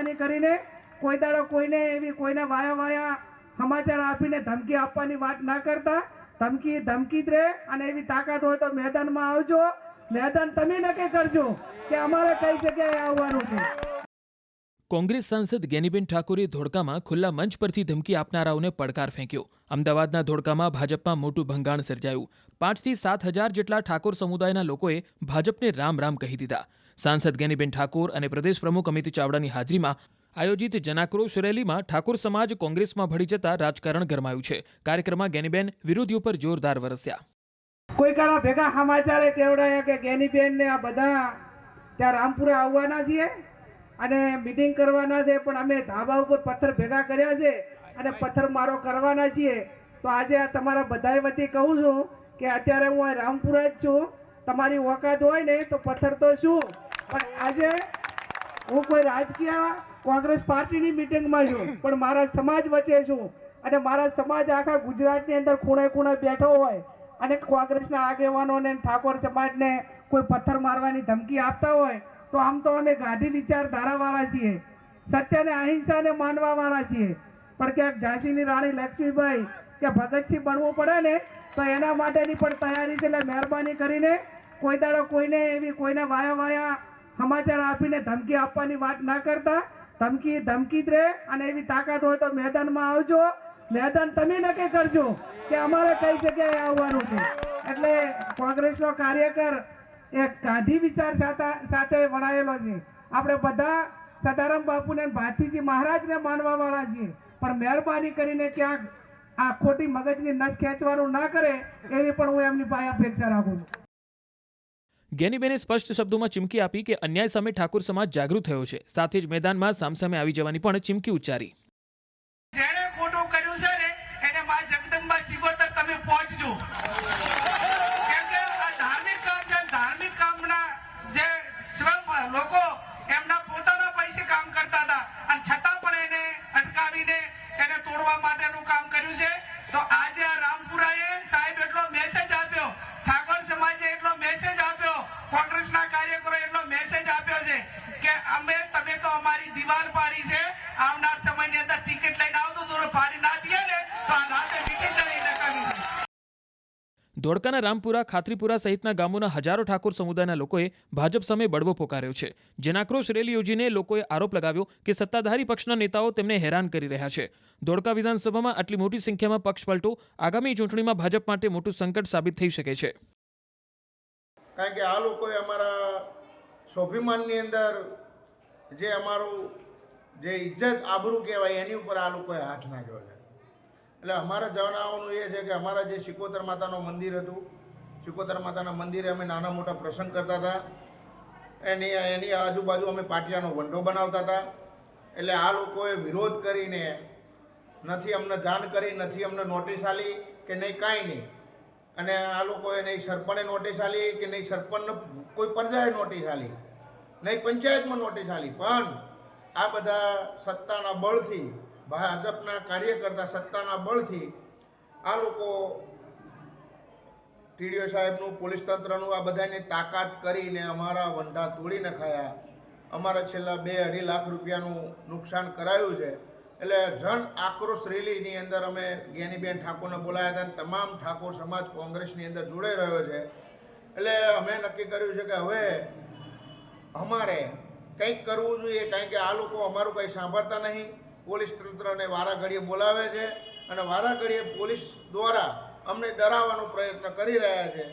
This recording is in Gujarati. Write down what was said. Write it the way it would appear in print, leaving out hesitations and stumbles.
મહેરબાની કરીને કોઈ દાડો કોઈને એવી કોઈને વાયા સમાચાર આપીને ધમકી આપવાની વાત ના કરતા. ધમકી જ રહે અને એવી તાકાત હોય તો મેદાનમાં આવજો. મેદાન તમે નક્કી કરજો કે અમારે કઈ જગ્યાએ આવવાનું છે. કોંગ્રેસ સાંસદ જ્ઞાનીબેન ઠાકોરે ધોળકામાં ખુલ્લા મંચ પરથી ધમકી આપનારાઓને પડકાર ફેંક્યો. અમદાવાદના ધોળકામાં ભાજપમાં મોટું ભંગાણ સર્જાયું. 5 થી 7 હજાર જેટલા ઠાકોર સમુદાયના લોકોએ ભાજપને રામ રામ કહી દીધા. સાંસદ જ્ઞાનીબેન ઠાકોર અને પ્રદેશ પ્રમુખ અમિત ચાવડાની હાજરીમાં આયોજિત જનાક્રોશ રેલીમાં ઠાકોર સમાજ કોંગ્રેસમાં ભળી જતા રાજકારણ ગરમાયું છે. કાર્યક્રમમાં જ્ઞાનીબેન વિરોધીઓ પર જોરદાર વરસ્યા. કોઈ કાળા ભેગા સમાચારે કેવડાયા કે જ્ઞાનીબેન ને આ બધા ત્યાં રામપુરા આવવાના છીએ અને મીટિંગ કરવાના છે, પણ અમે ધાબા ઉપર પથ્થર ભેગા કર્યા છે અને પથ્થરમારો કરવાના છીએ. તો આજે આ તમારા બધા વતી કહું છું કે અત્યારે હું આ રામપુરા જ છું. તમારી ઓકાત હોય ને તો પથ્થર તો શું, પણ આજે હું કોઈ રાજકીય કોંગ્રેસ પાર્ટીની મિટિંગમાં છું, પણ મારા સમાજ વચ્ચે છું અને મારા સમાજ આખા ગુજરાતની અંદર ખૂણે ખૂણે બેઠો હોય અને કોંગ્રેસના આગેવાનોને ઠાકોર સમાજને કોઈ પથ્થર મારવાની ધમકી આપતા હોય તો આમ તો અમે ગાંધી વિચારધારાવાળા છીએ, સત્યને અહિંસાને માનવાવાળા છીએ. પણ ક્યાંક ઝાંસીની રાણી લક્ષ્મીબાઈ કે ભગતસિંહ બનવું પડે ને તો એના માટેની પણ તૈયારી છે. એટલે મહેરબાની કરીને કોઈ દાડો કોઈને એવી કોઈને વાયા સમાચાર આપીને ધમકી આપવાની વાત ના કરતા. ધમકી જ રહે અને એવી તાકાત હોય તો મેદાનમાં આવજો. મેદાન તમે નક્કી કરજો કે અમારે કઈ જગ્યાએ આવવાનું છે. એટલે કોંગ્રેસનો કાર્યકર એક ગાંધી વિચાર સાથે વણાયેલો છે. આપણે બધા સદારામ બાપુને ભાતીજી મહારાજને માનવા વાળા છીએ, પણ મહેરબાની કરીને ક્યાંક આ ખોટી મગજની નસ ખેંચવાનું ના કરે એવી પણ હું એમની પાસે અપેક્ષા રાખું છું. જ્ઞાનીબેને સ્પષ્ટ શબ્દોમાં ચીમકી આપી કે અન્યાય સામે ઠાકોર સમાજ જાગૃત થયો છે. સાથે જ મેદાનમાં સામસામે આવી જવાની પણ ચીમકી ઉચ્ચારી. જેણે ખોટું કર્યું છે ને એને માં જગદંબા શિવોતર તમે પહોંચજો. કેમ કે આ ધાર્મિક કામ છે, ધાર્મિક કામના જે લોકો એમના પોતાના પૈસે કામ કરતા હતા અને છતાં પણ એને અટકાવીને એને તોડવા માટેનું કામ કર્યું છે. તો આજે આ રામપુરાએ સાહેબ એટલો મેસેજ આપ્યો, ઠાકોર સમાજે એટલો મેસેજ આપ્યો, કોંગ્રેસના કાર્યકરો એટલો મેસેજ આપ્યો છે કે તમે તો અમારી દિવાલ પાડી છે, આવનાર સમયની અંદર ટિકિટ લઈને આવતો તો પાડી ના દઈએ ને તો આ રાતે મીટિંગ કરી નકામી છે. ધોળકાના રામપુરા, ખાત્રીપુરા સહિતના ગામોના હજારો ઠાકોર સમુદાયના લોકોએ ભાજપ સામે બળવો પોકાર્યો છે. જનાક્રોશ રેલી યોજીને લોકોએ આરોપ લગાવ્યો કે સત્તાધારી પક્ષના નેતાઓ તેમને હેરાન કરી રહ્યા છે. ધોળકા વિધાનસભામાં આટલી મોટી સંખ્યામાં પક્ષ પલટો આગામી ચૂંટણીમાં ભાજપ માટે મોટું સંકટ સાબિત થઈ શકે છે. કારણ કે આ લોકોએ અમારા સ્વાભિમાનની અંદર જે અમારું જે ઇજ્જત આબરૂ કહેવાય એની ઉપર આ લોકોએ હાથ નાખ્યો છે. એટલે અમારે જણાવવાનું એ છે કે અમારા જે શિકોતર માતાનું મંદિર હતું, શિકોતર માતાના મંદિરે અમે નાના મોટા પ્રસંગ કરતા હતા. એની આજુબાજુ અમે પાટિયાનો વંડો બનાવતા હતા. એટલે આ લોકોએ વિરોધ કરીને નથી અમને જાણ કરી, નથી અમને નોટિસ આલી કે નહીં, કાંઈ નહીં. અને આ લોકોએ નહીં સરપંચે નોટિસ આલી કે નહીં સરપંચને કોઈ પ્રજાએ નોટિસ આલી, નહીં પંચાયતમાં નોટિસ આલી. પણ આ બધા સત્તાના બળથી, ભાજપના કાર્યકર્તા સત્તાના બળથી આ લોકો ટીડીઓ સાહેબનું, પોલીસ તંત્રનું આ બધાની તાકાત કરીને અમારા વંડા તોડી નખાયા. અમારા છેલ્લા 2-2.5 લાખ રૂપિયાનું નુકસાન કરાયું છે. એટલે જન આક્રોશ રેલીની અંદર અમે જ્ઞાનીબેન ઠાકોરને બોલાયા હતા અને તમામ ઠાકોર સમાજ કોંગ્રેસની અંદર જોડાઈ રહ્યો છે. એટલે અમે નક્કી કર્યું છે કે હવે અમારે કંઈક કરવું જોઈએ, કારણ કે આ લોકો અમારું કંઈ સાંભળતા નહીં. પોલીસ તંત્રને વારા ઘડીએ બોલાવે છે અને વારા ઘડીએ પોલીસ દ્વારા અમને ડરાવવાનો પ્રયત્ન કરી રહ્યા છે.